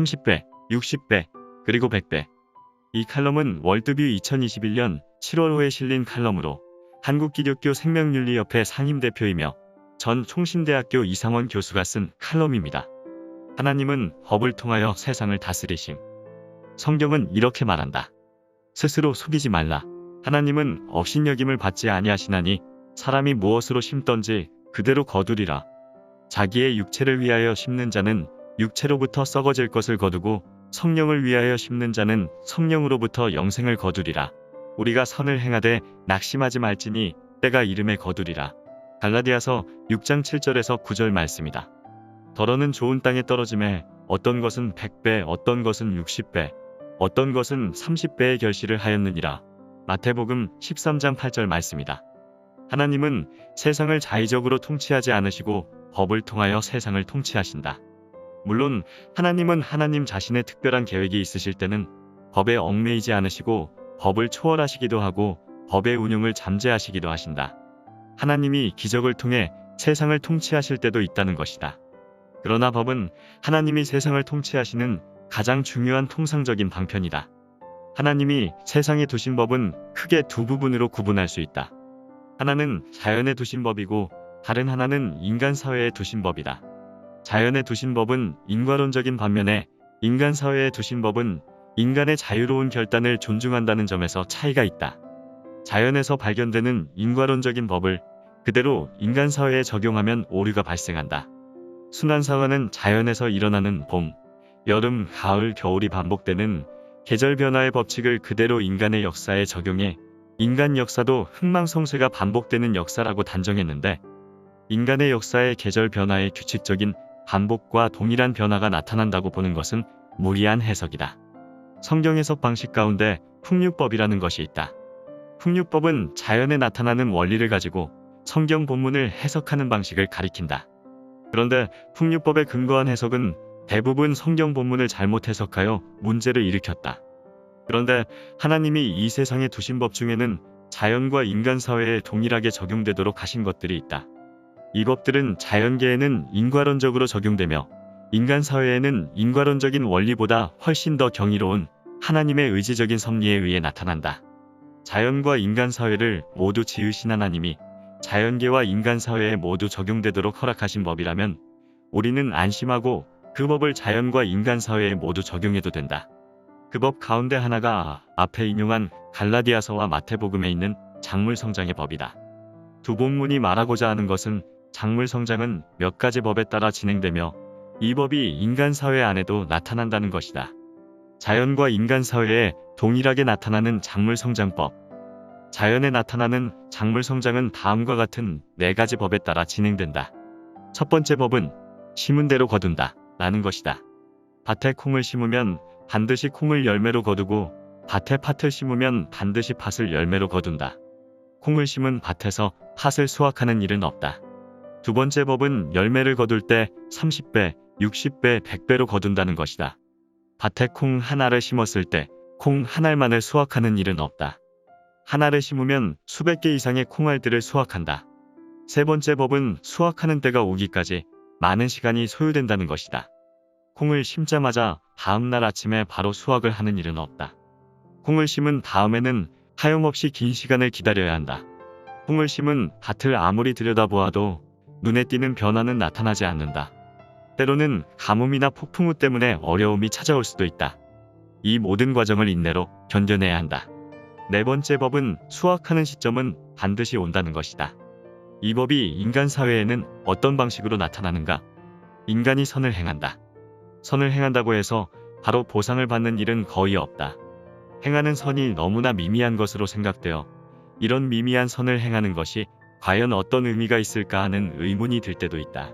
30배, 60배, 그리고 100배. 이 칼럼은 월드뷰 2021년 7월호에 실린 칼럼으로 한국기독교 생명윤리협회 상임대표이며 전 총신대학교 이상원 교수가 쓴 칼럼입니다. 하나님은 법을 통하여 세상을 다스리심. 성경은 이렇게 말한다. 스스로 속이지 말라. 하나님은 업신여김을 받지 아니하시나니 사람이 무엇으로 심던지 그대로 거두리라. 자기의 육체를 위하여 심는 자는 육체로부터 썩어질 것을 거두고 성령을 위하여 심는 자는 성령으로부터 영생을 거두리라. 우리가 선을 행하되 낙심하지 말지니 때가 이름에 거두리라. 갈라디아서 6장 7절에서 9절 말씀이다. 더러는 좋은 땅에 떨어짐에 어떤 것은 100배, 어떤 것은 60배, 어떤 것은 30배의 결실을 하였느니라. 마태복음 13장 8절 말씀이다. 하나님은 세상을 자의적으로 통치하지 않으시고 법을 통하여 세상을 통치하신다. 물론 하나님은 하나님 자신의 특별한 계획이 있으실 때는 법에 얽매이지 않으시고 법을 초월하시기도 하고 법의 운용을 잠재하시기도 하신다. 하나님이 기적을 통해 세상을 통치하실 때도 있다는 것이다. 그러나 법은 하나님이 세상을 통치하시는 가장 중요한 통상적인 방편이다. 하나님이 세상에 두신 법은 크게 두 부분으로 구분할 수 있다. 하나는 자연에 두신 법이고 다른 하나는 인간 사회에 두신 법이다. 자연에 두신 법은 인과론적인 반면에 인간 사회에 두신 법은 인간의 자유로운 결단을 존중한다는 점에서 차이가 있다. 자연에서 발견되는 인과론적인 법을 그대로 인간 사회에 적용하면 오류가 발생한다. 순환사화는 자연에서 일어나는 봄, 여름, 가을, 겨울이 반복되는 계절 변화의 법칙을 그대로 인간의 역사에 적용해 인간 역사도 흥망성쇠가 반복되는 역사라고 단정했는데 인간의 역사의 계절 변화의 규칙적인 반복과 동일한 변화가 나타난다고 보는 것은 무리한 해석이다. 성경 해석 방식 가운데 풍류법이라는 것이 있다. 풍류법은 자연에 나타나는 원리를 가지고 성경 본문을 해석하는 방식을 가리킨다. 그런데 풍류법에 근거한 해석은 대부분 성경 본문을 잘못 해석하여 문제를 일으켰다. 그런데 하나님이 이 세상에 두신 법 중에는 자연과 인간 사회에 동일하게 적용되도록 하신 것들이 있다. 이 법들은 자연계에는 인과론적으로 적용되며 인간 사회에는 인과론적인 원리보다 훨씬 더 경이로운 하나님의 의지적인 섭리에 의해 나타난다. 자연과 인간 사회를 모두 지으신 하나님이 자연계와 인간 사회에 모두 적용되도록 허락하신 법이라면 우리는 안심하고 그 법을 자연과 인간 사회에 모두 적용해도 된다. 그 법 가운데 하나가 앞에 인용한 갈라디아서와 마태복음에 있는 작물성장의 법이다. 두 본문이 말하고자 하는 것은 작물성장은 몇 가지 법에 따라 진행되며 이 법이 인간 사회 안에도 나타난다는 것이다. 자연과 인간 사회에 동일하게 나타나는 작물성장법. 자연에 나타나는 작물성장은 다음과 같은 4가지 법에 따라 진행된다. 첫 번째 법은 심은 대로 거둔다 라는 것이다. 밭에 콩을 심으면 반드시 콩을 열매로 거두고 밭에 팥을 심으면 반드시 팥을 열매로 거둔다. 콩을 심은 밭에서 팥을 수확하는 일은 없다. 두 번째 법은 열매를 거둘 때 30배, 60배, 100배로 거둔다는 것이다. 밭에 콩 하나를 심었을 때 콩 한 알만을 수확하는 일은 없다. 하나를 심으면 수백 개 이상의 콩알들을 수확한다. 세 번째 법은 수확하는 때가 오기까지 많은 시간이 소요된다는 것이다. 콩을 심자마자 다음날 아침에 바로 수확을 하는 일은 없다. 콩을 심은 다음에는 하염없이 긴 시간을 기다려야 한다. 콩을 심은 밭을 아무리 들여다보아도 눈에 띄는 변화는 나타나지 않는다. 때로는 가뭄이나 폭풍우 때문에 어려움이 찾아올 수도 있다. 이 모든 과정을 인내로 견뎌내야 한다. 네 번째 법은 수확하는 시점은 반드시 온다는 것이다. 이 법이 인간 사회에는 어떤 방식으로 나타나는가? 인간이 선을 행한다. 선을 행한다고 해서 바로 보상을 받는 일은 거의 없다. 행하는 선이 너무나 미미한 것으로 생각되어 이런 미미한 선을 행하는 것이 과연 어떤 의미가 있을까 하는 의문이 들 때도 있다.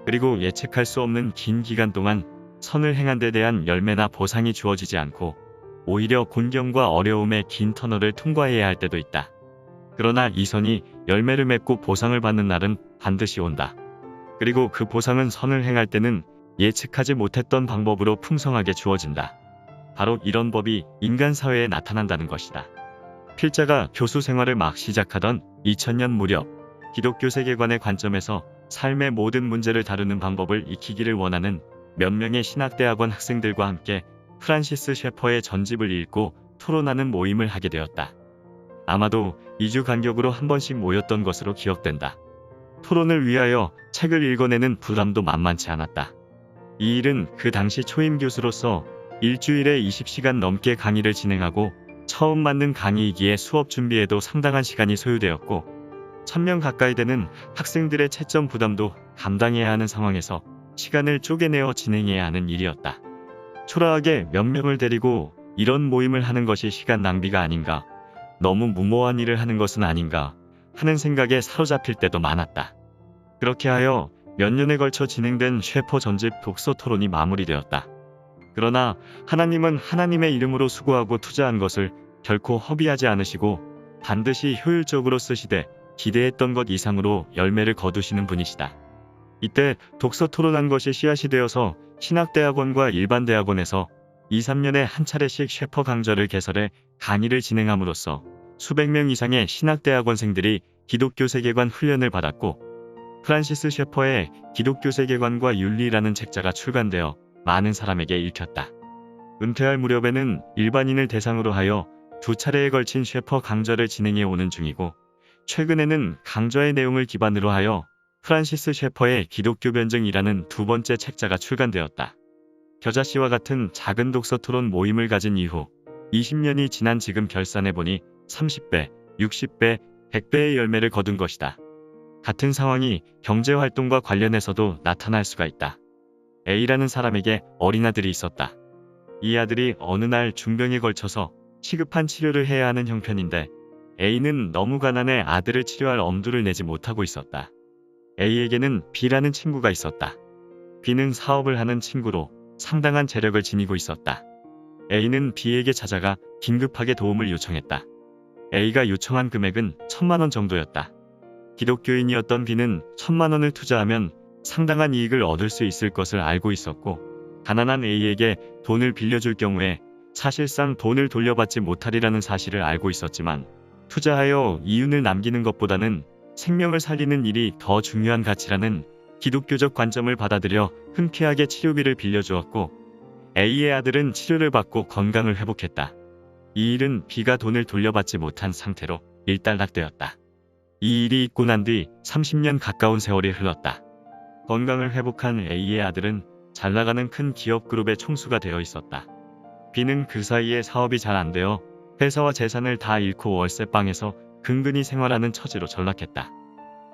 그리고 예측할 수 없는 긴 기간 동안 선을 행한 데 대한 열매나 보상이 주어지지 않고 오히려 곤경과 어려움의 긴 터널을 통과해야 할 때도 있다. 그러나 이 선이 열매를 맺고 보상을 받는 날은 반드시 온다. 그리고 그 보상은 선을 행할 때는 예측하지 못했던 방법으로 풍성하게 주어진다. 바로 이런 법이 인간 사회에 나타난다는 것이다. 필자가 교수 생활을 막 시작하던 2000년 무렵 기독교 세계관의 관점에서 삶의 모든 문제를 다루는 방법을 익히기를 원하는 몇 명의 신학대학원 학생들과 함께 프란시스 셰퍼의 전집을 읽고 토론하는 모임을 하게 되었다. 아마도 2주 간격으로 한 번씩 모였던 것으로 기억된다. 토론을 위하여 책을 읽어내는 부담도 만만치 않았다. 이 일은 그 당시 초임 교수로서 일주일에 20시간 넘게 강의를 진행하고 처음 맞는 강의이기에 수업 준비에도 상당한 시간이 소요되었고 1000명 가까이 되는 학생들의 채점 부담도 감당해야 하는 상황에서 시간을 쪼개내어 진행해야 하는 일이었다. 초라하게 몇 명을 데리고 이런 모임을 하는 것이 시간 낭비가 아닌가, 너무 무모한 일을 하는 것은 아닌가 하는 생각에 사로잡힐 때도 많았다. 그렇게 하여 몇 년에 걸쳐 진행된 셰퍼 전집 독서 토론이 마무리되었다. 그러나 하나님은 하나님의 이름으로 수고하고 투자한 것을 결코 허비하지 않으시고 반드시 효율적으로 쓰시되 기대했던 것 이상으로 열매를 거두시는 분이시다. 이때 독서 토론한 것이 씨앗이 되어서 신학대학원과 일반대학원에서 2, 3년에 한 차례씩 셰퍼 강좌를 개설해 강의를 진행함으로써 수백 명 이상의 신학대학원생들이 기독교 세계관 훈련을 받았고 프란시스 셰퍼의 기독교 세계관과 윤리라는 책자가 출간되어 많은 사람에게 읽혔다. 은퇴할 무렵에는 일반인을 대상으로 하여 2차례에 걸친 셰퍼 강좌를 진행해 오는 중이고 최근에는 강좌의 내용을 기반으로 하여 프란시스 셰퍼의 기독교 변증이라는 2번째 책자가 출간되었다. 겨자씨와 같은 작은 독서 토론 모임을 가진 이후 20년이 지난 지금 결산해보니 30배, 60배, 100배의 열매를 거둔 것이다. 같은 상황이 경제활동과 관련해서도 나타날 수가 있다. A라는 사람에게 어린아들이 있었다. 이 아들이 어느 날 중병에 걸쳐서 시급한 치료를 해야 하는 형편인데 A는 너무 가난해 아들을 치료할 엄두를 내지 못하고 있었다. A에게는 B라는 친구가 있었다. B는 사업을 하는 친구로 상당한 재력을 지니고 있었다. A는 B에게 찾아가 긴급하게 도움을 요청했다. A가 요청한 금액은 1000만원 정도였다. 기독교인이었던 B는 1000만원을 투자하면 상당한 이익을 얻을 수 있을 것을 알고 있었고 가난한 A에게 돈을 빌려줄 경우에 사실상 돈을 돌려받지 못하리라는 사실을 알고 있었지만 투자하여 이윤을 남기는 것보다는 생명을 살리는 일이 더 중요한 가치라는 기독교적 관점을 받아들여 흔쾌하게 치료비를 빌려주었고 A의 아들은 치료를 받고 건강을 회복했다. 이 일은 B가 돈을 돌려받지 못한 상태로 일단락되었다. 이 일이 있고 난 뒤 30년 가까운 세월이 흘렀다. 건강을 회복한 A의 아들은 잘나가는 큰 기업 그룹의 총수가 되어 있었다. B는 그 사이에 사업이 잘 안 되어 회사와 재산을 다 잃고 월세방에서 근근히 생활하는 처지로 전락했다.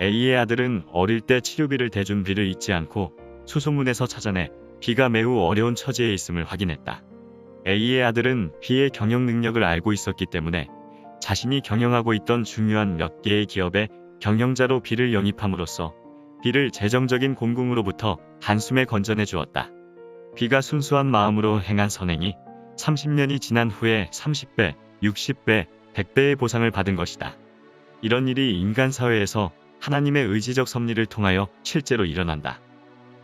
A의 아들은 어릴 때 치료비를 대준 B를 잊지 않고 수소문에서 찾아내 B가 매우 어려운 처지에 있음을 확인했다. A의 아들은 B의 경영 능력을 알고 있었기 때문에 자신이 경영하고 있던 중요한 몇 개의 기업의 경영자로 B를 영입함으로써 B를 재정적인 곤궁으로부터 단숨에 건져내 주었다. B가 순수한 마음으로 행한 선행이 30년이 지난 후에 30배, 60배, 100배의 보상을 받은 것이다. 이런 일이 인간 사회에서 하나님의 의지적 섭리를 통하여 실제로 일어난다.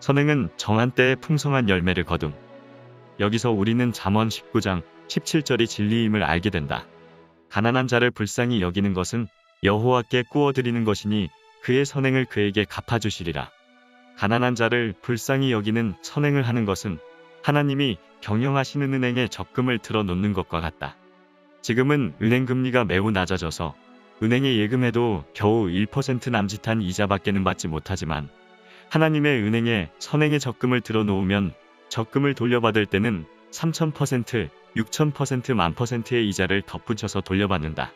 선행은 정한 때에 풍성한 열매를 거둠. 여기서 우리는 잠언 19장 17절이 진리임을 알게 된다. 가난한 자를 불쌍히 여기는 것은 여호와께 꾸어드리는 것이니 그의 선행을 그에게 갚아주시리라. 가난한 자를 불쌍히 여기는 선행을 하는 것은 하나님이 경영하시는 은행에 적금을 들어놓는 것과 같다. 지금은 은행 금리가 매우 낮아져서 은행에 예금해도 겨우 1% 남짓한 이자밖에는 받지 못하지만 하나님의 은행에 선행의 적금을 들어놓으면 적금을 돌려받을 때는 3000%, 6000%, 10,000%의 이자를 덧붙여서 돌려받는다.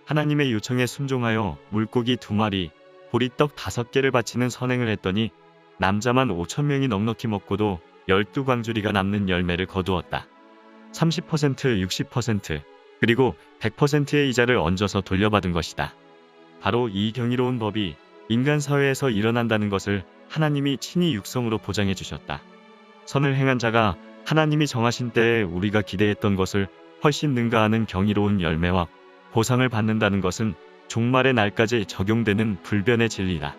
하나님의 요청에 순종하여 물고기 2마리, 보리떡 5개를 바치는 선행을 했더니 남자만 5,000명이 넉넉히 먹고도 12광주리가 남는 열매를 거두었다. 30%, 60%, 그리고 100%의 이자를 얹어서 돌려받은 것이다. 바로 이 경이로운 법이 인간 사회에서 일어난다는 것을 하나님이 친히 육성으로 보장해 주셨다. 선을 행한 자가 하나님이 정하신 때에 우리가 기대했던 것을 훨씬 능가하는 경이로운 열매와 보상을 받는다는 것은 종말의 날까지 적용되는 불변의 진리다.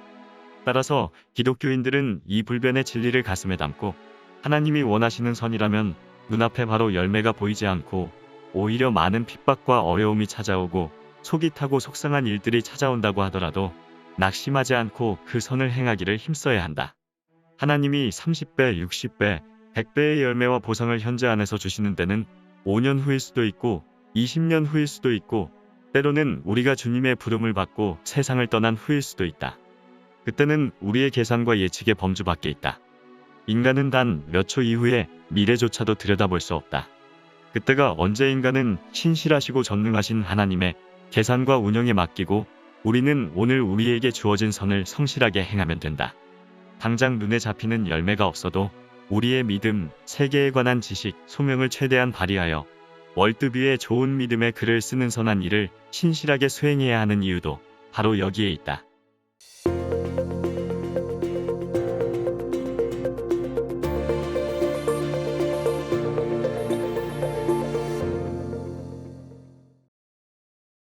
따라서 기독교인들은 이 불변의 진리를 가슴에 담고 하나님이 원하시는 선이라면 눈앞에 바로 열매가 보이지 않고 오히려 많은 핍박과 어려움이 찾아오고 속이 타고 속상한 일들이 찾아온다고 하더라도 낙심하지 않고 그 선을 행하기를 힘써야 한다. 하나님이 30배, 60배, 100배의 열매와 보상을 현재 안에서 주시는 때는 5년 후일 수도 있고 20년 후일 수도 있고 때로는 우리가 주님의 부름을 받고 세상을 떠난 후일 수도 있다. 그때는 우리의 계산과 예측의 범주 밖에 있다. 인간은 단 몇 초 이후에 미래조차도 들여다볼 수 없다. 그때가 언제인가는 신실하시고 전능하신 하나님의 계산과 운영에 맡기고 우리는 오늘 우리에게 주어진 선을 성실하게 행하면 된다. 당장 눈에 잡히는 열매가 없어도 우리의 믿음, 세계에 관한 지식, 소명을 최대한 발휘하여 월드뷰의 좋은 믿음의 글을 쓰는 선한 일을 신실하게 수행해야 하는 이유도 바로 여기에 있다.